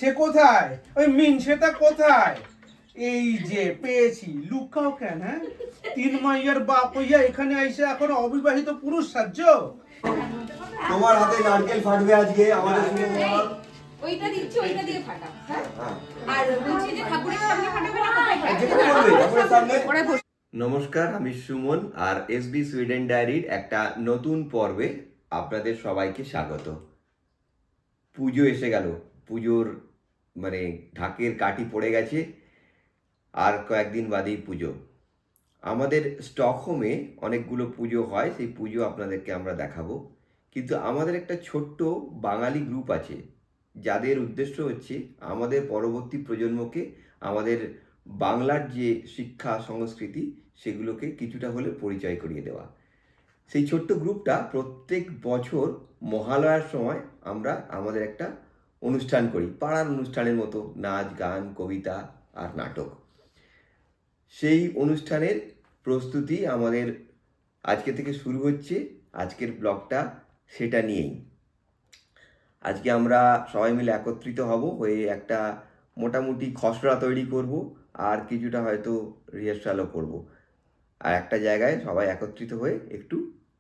সে কোথায়? ওই মিনসেটা কোথায়? এই যে পেয়েছি। লুকাও কেন? হ্যাঁ, 3 মাইয়ার বাপ হইয়া এখানে আইসে এখন অবিবাহিত পুরুষ সাজ্জ। তোমার হাতে নারকেল ফাটবে আজকে আমাদের শুনে বল। ওইটা দিচ্ছি, ওইটা দিয়ে ফাটাও। হ্যাঁ, আর বলছি যে ঠাকুরের সামনে ফাটাবে না, কোথায় ফাটাবে? যেখানে করবে ঠাকুরের সামনে। ওরা বসে নমস্কার, আমি সুমন আর এসবি সুইডেন ডায়েরির একটা নতুন পর্বে আপনাদের সবাইকে স্বাগত। পুজো এসে গেল, পুজোর মানে ঢাকের কাঠি পড়ে গেছে, আর কয়েকদিন বাদেই পুজো। আমাদের স্টকহোমে অনেকগুলো পুজো হয়, সেই পুজো আপনাদেরকে আমরা দেখাবো। কিন্তু আমাদের একটা ছোট্ট বাঙালি গ্রুপ আছে যাদের উদ্দেশ্য হচ্ছে আমাদের পরবর্তী প্রজন্মকে আমাদের বাংলার যে শিক্ষা সংস্কৃতি সেগুলোকে কিছুটা হলে পরিচয় করিয়ে দেওয়া। সেই ছোট্ট গ্রুপটা প্রত্যেক বছর মহালয়ার সময় আমরা আমাদের একটা অনুষ্ঠান করি, পাড়ার অনুষ্ঠানের মতো, নাচ গান কবিতা আর নাটক। সেই অনুষ্ঠানের প্রস্তুতি আমাদের আজকে থেকে শুরু হচ্ছে। আজকের ব্লগটা সেটা নিয়েই। আজকে আমরা সবাই মিলে একত্রিত হব, হয়ে একটা মোটামুটি খসড়া তৈরি করব, আর কিছুটা হয়তো রিহার্সালও করব। আর একটা জায়গায় সবাই একত্রিত হয়ে একটু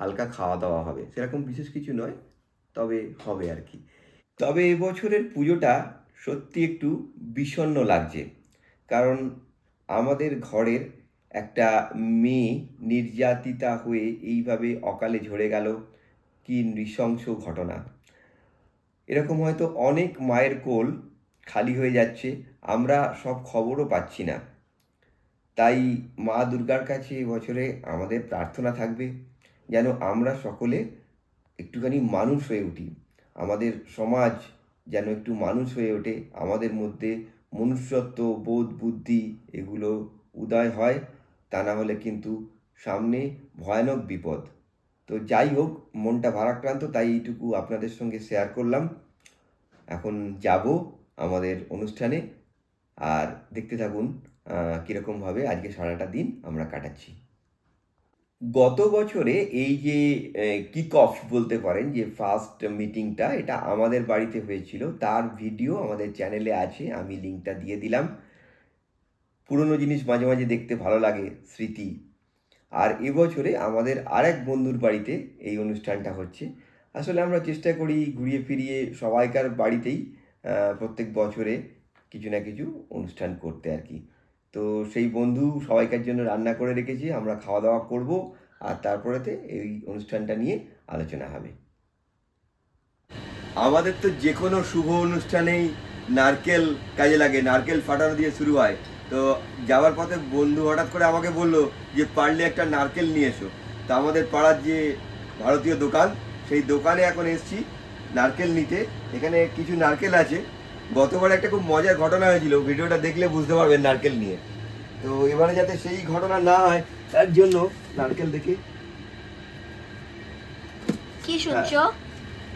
হালকা খাওয়া দাওয়া হবে, সেরকম বিশেষ কিছু নয়, তবে হবে আর কি। তবে এবছরের পুজোটা সত্যি একটু বিষণ্ণ লাগছে, কারণ আমাদের ঘরের একটা মেয়ে নির্যাতিতা হয়ে এইভাবে অকালে ঝরে গেল। কি নৃশংস ঘটনা! এরকম হয়তো অনেক মায়ের কোল খালি হয়ে যাচ্ছে, আমরা সব খবরও পাচ্ছি না। তাই মা দুর্গার কাছে এবছরে আমাদের প্রার্থনা থাকবে যেন আমরা সকলে একটুখানি মানুষ হয়ে উঠি, আমাদের সমাজ যেন একটু মানুষ হয়ে ওঠে, আমাদের মধ্যে মনুষ্যত্ব বোধ বুদ্ধি এগুলো উদয় হয়। তা না হলে কিন্তু সামনে ভয়ানক বিপদ। তো যাই হোক, মনটা ভারাক্রান্ত, তাই এইটুকু আপনাদের সঙ্গে শেয়ার করলাম। এখন যাব আমাদের অনুষ্ঠানে, আর দেখতে থাকুন কীরকমভাবে আজকে সারাটা দিন আমরা কাটাচ্ছি। গত বছরে এই যে কিক অফ বলতে পারেন, যে ফার্স্ট মিটিংটা, এটা আমাদের বাড়িতে হয়েছিল। তার ভিডিও আমাদের চ্যানেলে আছে, আমি লিঙ্কটা দিয়ে দিলাম। পুরনো জিনিস মাঝে মাঝে দেখতে ভালো লাগে, স্মৃতি। আর এবছরে আমাদের আরেক বন্ধুর বাড়িতে এই অনুষ্ঠানটা হচ্ছে। আসলে আমরা চেষ্টা করি ঘুরিয়ে ফিরিয়ে সবাইকার বাড়িতেই প্রত্যেক বছরে কিছু না কিছু অনুষ্ঠান করতে আর কি। তো সেই বন্ধু সবাইকার জন্য রান্না করে রেখেছি, আমরা খাওয়া দাওয়া করব, আর তারপরেতে এই অনুষ্ঠানটা নিয়ে আলোচনা হবে। আমাদের তো যে কোনো শুভ অনুষ্ঠানেই নারকেল কাজে লাগে, নারকেল ফাটানো দিয়ে শুরু হয়। তো যাওয়ার পথে বন্ধু হঠাৎ করে আমাকে বললো যে পারলে একটা নারকেল নিয়ে এসো। তো আমাদের পাড়ার যে ভারতীয় দোকান, সেই দোকানে এখন এসেছি নারকেল নিতে। এখানে কিছু নারকেল আছে। গতবার একটা খুব মজার ঘটনা হয়েছিল, ভিডিওটা দেখলে বুঝতে পারবেন নারকেল নিয়ে। তো এবারে যাতে সেই ঘটনা না হয় তার জন্য নারকেল দেখে কি শুনছো?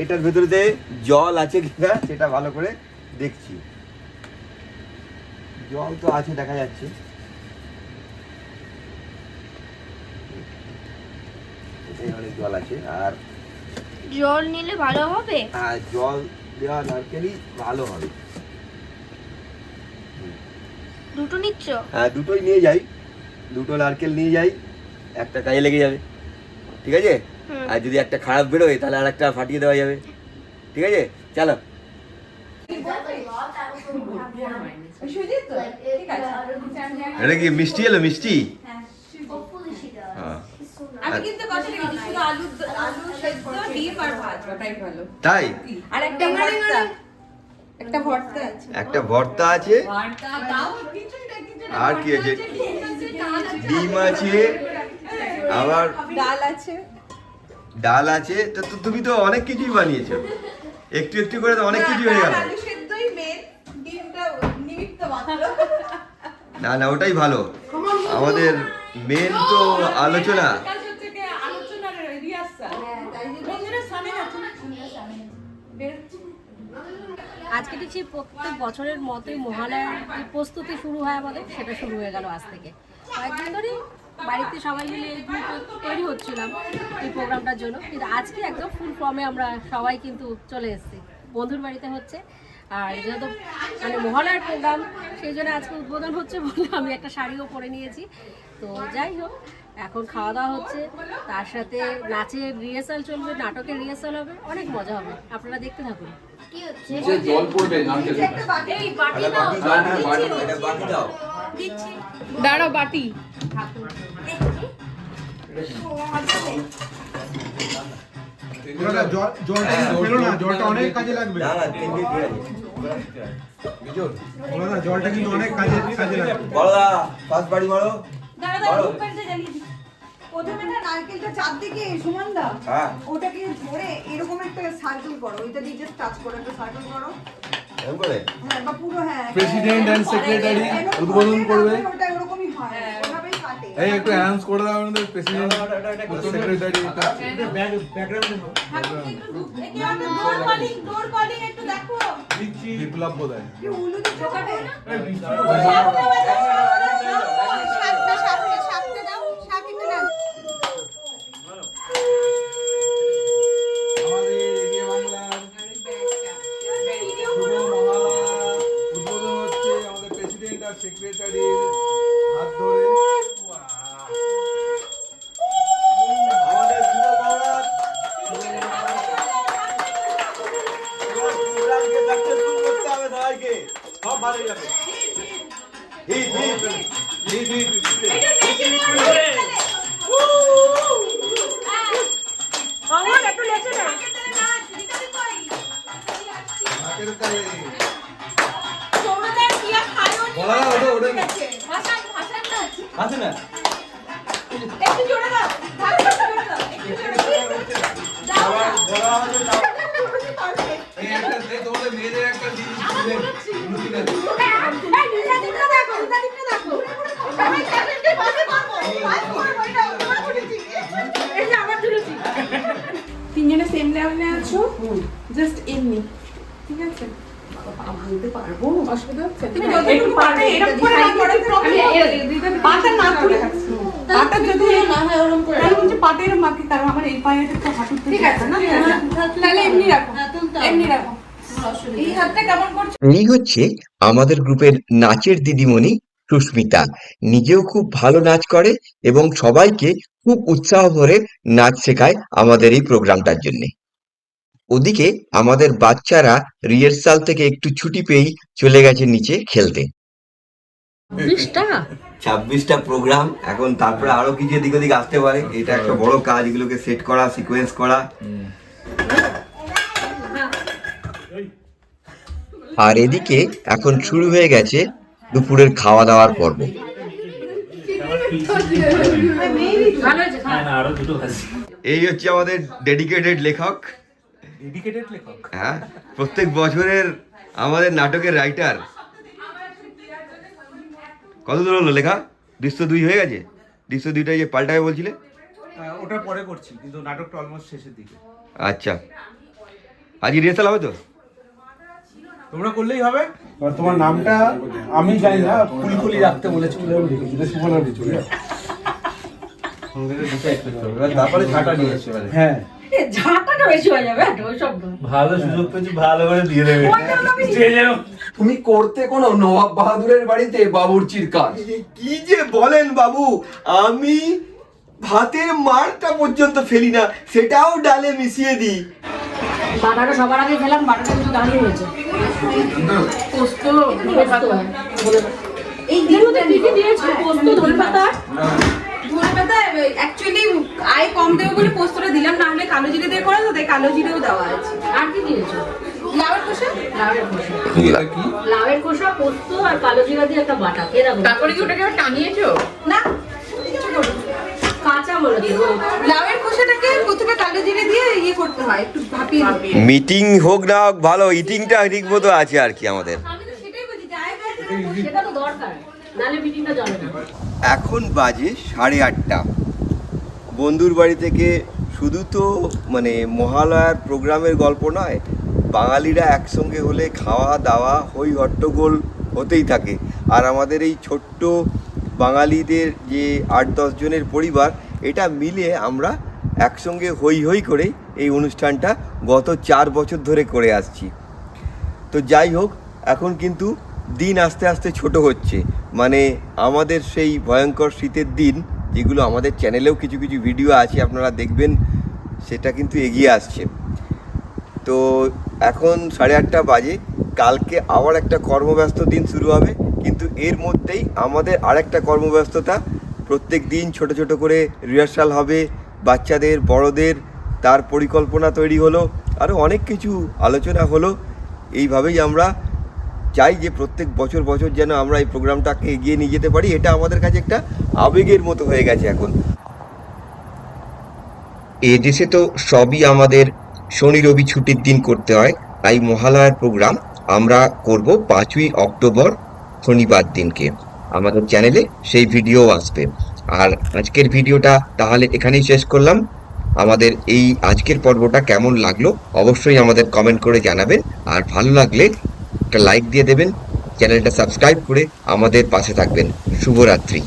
এটার ভেতরে যে জল আছে কিনা সেটা ভালো করে দেখছি। জল তো আছে, দেখা যাচ্ছে। এটাই অনেক জল আছে। আর জল নিলে ভালো হবে? হ্যাঁ, জল দেওয়া নারকেলই ভালো হবে। দুটো নিচ্ছ? হ্যাঁ, দুটোই নিয়ে যাই, দুটো নারকেল নিয়ে যাই, একটা কাজে লেগে যাবে, ঠিক আছে? আর যদি একটা খারাপ বেরোয় তাহলে আর একটা ফাটিয়ে দেওয়া যাবে, ঠিক আছে? চলো। এটা কি মিষ্টি এলো? মিষ্টি? হ্যাঁ। আমি কিন্তু কথা রেখেছি, শুধু আলু সেদ্ধ, ডিম আর ভাত, ওটাই ভালো। তাই? আর একটা ভর্তা, একটা ভর্তা আছে। একটা ভর্তা আছে, ভর্তা দাও, কিছুই না, কিছু না। আর কি আছে? ডিম আছে, আবার ডাল আছে। ডাল আছে। তো তুমি তো অনেক কিছুই বানিয়েছো, একটু একটু করে তো অনেক কিছু হয়ে গেল। আলু সেদ্ধই মেন, ডিমটা নিমিত্ত মাত্র। না না, ওটাই ভালো। আমাদের মেন তো আলোচনা। আজকে দেখছি প্রত্যেক বছরের মতোই মহালয়ার যে প্রস্তুতি শুরু হয় আমাদের, সেটা শুরু হয়ে গেল আজ থেকে। কয়েকদিন ধরেই বাড়িতে সবাই মিলে এই গ্রুপে তৈরি হচ্ছিলাম এই প্রোগ্রামটার জন্য, কিন্তু আজকে একদম ফুল ফর্মে আমরা সবাই কিন্তু চলে এসেছি। বন্ধুর বাড়িতে হচ্ছে, আর যেহেতু মানে মহালয়ার প্রোগ্রাম, সেই জন্য আজকে উদ্বোধন হচ্ছে বলে আমি একটা শাড়িও পরে নিয়েছি। তো যাই হোক, এখন খাওয়া দাওয়া হচ্ছে, তার সাথে নাচের রিহার্সাল চলবে, নাটকের রিহার্সাল হবে, অনেক মজা হবে, আপনারা দেখতে থাকুন। কি হচ্ছে? যে জল পড়বে নারকেল এই বাটি দাও, এটা বাটি দাও। দিচ্ছি। দাঁড়াও বাটি। জলটা পেলো না, জলটা অনেক কাজে লাগবে। না না তিনটে ঠিক আছে। জলটা কিন্তু অনেক কাজে লাগবে। বড় দা ফার্স্ট বাড়ি বড়। দাঁড়া দাঁড়া, রূপেরটা জ্বালিয়ে দিই। প্রথমে না নারকেলটা চারদিকে সমান দাও, হ্যাঁ ওটাকে ধরে এরকম একটা সার্কেল করো, ওইটা দিয়ে জাস্ট টাচ করে একটা সার্কেল করো। এরকম করে হ্যাঁ, বা পুরো হ্যাঁ প্রেসিডেন্ট এন্ড সেক্রেটারি এরকম উদ্বোধন করবে। ওটা এরকমই হয়, ওভাবেই কাটে। এই একটু অ্যানাউন্স করে দাও আমাদের প্রেসিডেন্ট সেক্রেটারি ডোর কলিং একটু দেখো। বিপ্লব বোধহয়। কি উলু দিচ্ছ কাটে? সাপটা দাও, সাপ একটু দাও। আমাদের এরিয়া বাংলার শুভ মহালয়া উদ্বোধন হচ্ছে আমাদের প্রেসিডেন্ট আর সেক্রেটারির হাত ধরে। আমাদের শুভ মহারাজ প্রোগ্রামকে সাকসেসফুল করতে হবে সবাইকে, সব ভালো যাবে। হিট হিট হিট হিট হাতের তালে সৌরদার কি আর খায়ও নি। বলা দাও, ওটা ভাষান ভাষান নাচ। আছে না একটু জোরে দাও, ভালো করে জোরে দাও, একটু জোরে দাও। দাও না। বড় আমাদের দাও। এই একটা এই তোমাদের মেয়েদের একটা জিনিস দিলেন উন্নতি কাজ। এই দুটা দিকটা দেখো, দুটা দিকটা দেখো। আমি ক্যামেরাতে বাজে পারবো। বাজ করে ওইটা ওটা করেছি। এই যে আবার ঝুলেছি। তিনজনে সেম লেভেলে আছো, জাস্ট এমনি, ঠিক আছে? অসুবিধা হচ্ছে না? তুমি যতটুকু পারবে এরকম করে হাত করে পাটা না তুলে পাটা যদি না হয় ওরকম করে তাহলে বলছে পাটা এরকম মাকে, কারণ আমার এই পায়েটা তো হাঁটুর ঠিক আছে না, তাহলে এমনি রাখো, এমনি রাখো। এই হাতটা কেমন করছো? এই হচ্ছে আমাদের গ্রুপের নাচের দিদিমণি সুস্মিতা। নিজেও খুব ভালো নাচ করে এবং সবাইকে খুব উৎসাহ ভরে নাচ শেখায় আমাদের এই প্রোগ্রামটার জন্য। ওদিকে আমাদের বাচ্চারা রিহার্সাল থেকে একটু ছুটি পেয়েই চলে গেছে নিচে খেলতে। 26টা প্রোগ্রাম, এখন তারপরে আরো কিছু এদিক ওদিক আসতে পারে। এটা একটা বড় কাজ, এগুলোকে সেট করা, সিকোয়েন্স করা। আর এদিকে এখন শুরু হয়ে গেছে দুপুরের খাওয়া দাওয়ার পর্ব। এই হচ্ছে আমাদের ডেডিকেটেড লেখক। হ্যাঁ, প্রত্যেক বছরের আমাদের নাটকের রাইটার। কত দূর হলো লেখা? 202 হয়ে গেছে? 202টাই যে পাল্টাবে বলছিলে? ওটা পরে করছি, কিন্তু নাটকটা অলমোস্ট শেষের দিকে। আচ্ছা, আজকে রিহার্সাল হবে তো? তোমরা করলেই হবে। তোমার নামটা আমি জানি না, ফুলকুলি রাখতে বলেছি বলে আমি লিখেছি, সুফলা দিচ্ছি। তারপরে ঝাঁটা নিয়ে এসে এবারে। হ্যাঁ, ঝাঁটাটা বেশি হয়ে যাবে, ওই সব ভালো সুযোগ পেয়েছি, ভালো করে দিয়ে দেবে। তুমি করতে কোনো নবাব বাহাদুরের বাড়িতে বাবুর্চির কাজ। কি যে বলেন বাবু, আমি ভাতের মারটা পর্যন্ত ফেলি না, সেটাও ডালে মিশিয়ে দিই। বাটাটা সবার আগে খেলাম, বাটাটা কিন্তু দাঁড়িয়ে হয়েছে। পোস্ত এই দিনটা দিদি দিয়েছে, পোস্ত ধনেপাতা। ধনেপাতা অ্যাকচুয়ালি আয় কম দেবো বলে পোস্তটা দিলাম, না হলে কালো জিরে দিয়ে করে তো, তাই কালো জিরেও দেওয়া আছে। আর কি দিয়েছো? লাউয়ের খোসা, লাউয়ের খোসা, লাউয়ের খোসা, পোস্ত আর কালো জিরা দিয়ে একটা বাটা। এরকম তারপরে কি ওটাকে আবার টানিয়েছো? না কিছু করো না। কাঁচা মনে দিও। লাউয়ের খোসাটাকে প্রথমে কালো জিরে দিয়ে ইয়ে করতে হয়, একটু ভাপিয়ে নিতে হয়। মিটিং হোক না হোক, ভালো ইটিংটা ঠিক মতো আছে আর কি আমাদের। আমি তো সেটাই বলছি, যাই হোক সেটা তো দরকার, নাহলে মিটিংটা চলে না। এখন বাজে 8:30। বন্ধুর বাড়ি থেকে শুধু তো মানে মহালয়ার প্রোগ্রামের গল্প নয়, বাঙালিরা একসঙ্গে হলে খাওয়া দাওয়া হই হট্টগোল হতেই থাকে। আর আমাদের এই ছোট্ট বাঙালিদের যে 8-10 জনের পরিবার, এটা মিলে আমরা একসঙ্গে হই হই করে এই অনুষ্ঠানটা গত 4 বছর ধরে করে আসছি। তো যাই হোক, এখন কিন্তু দিন আস্তে আস্তে ছোট হচ্ছে, মানে আমাদের সেই ভয়ঙ্কর শীতের দিন, যেগুলো আমাদের চ্যানেলেও কিছু কিছু ভিডিও আছে আপনারা দেখবেন, সেটা কিন্তু এগিয়ে আসছে। তো এখন 8:30 বাজে, কালকে আবার একটা কর্মব্যস্ত দিন শুরু হবে, কিন্তু এর মধ্যেই আমাদের আরেকটা কর্মব্যস্ততা, প্রত্যেক দিন ছোট ছোট করে রিহার্সাল হবে, বাচ্চাদের বড়দের, তার পরিকল্পনা তৈরি হলো, আরও অনেক কিছু আলোচনা হলো। এইভাবেই আমরা চাই যে প্রত্যেক বছর বছর যেন আমরা এই প্রোগ্রামটাকে এগিয়ে নিয়ে যেতে পারি। এটা আমাদের কাছে একটা আবেগের মতো হয়ে গেছে এখন। এ দেশে তো সবই আমাদের শনি রবি ছুটির দিন করতে হয়, তাই মহালয়ার প্রোগ্রাম আমরা করব 5ই অক্টোবর শনিবার দিনকে। আমাদের চ্যানেলে সেই ভিডিও আসবে। আর আজকের ভিডিওটা তাহলে এখানেই শেষ করলাম। আমাদের এই আজকের পর্বটা কেমন লাগলো অবশ্যই আমাদের কমেন্ট করে জানাবেন, আর ভালো লাগলে একটা লাইক দিয়ে দেবেন, চ্যানেলটা সাবস্ক্রাইব করে আমাদের পাশে থাকবেন। শুভরাত্রি।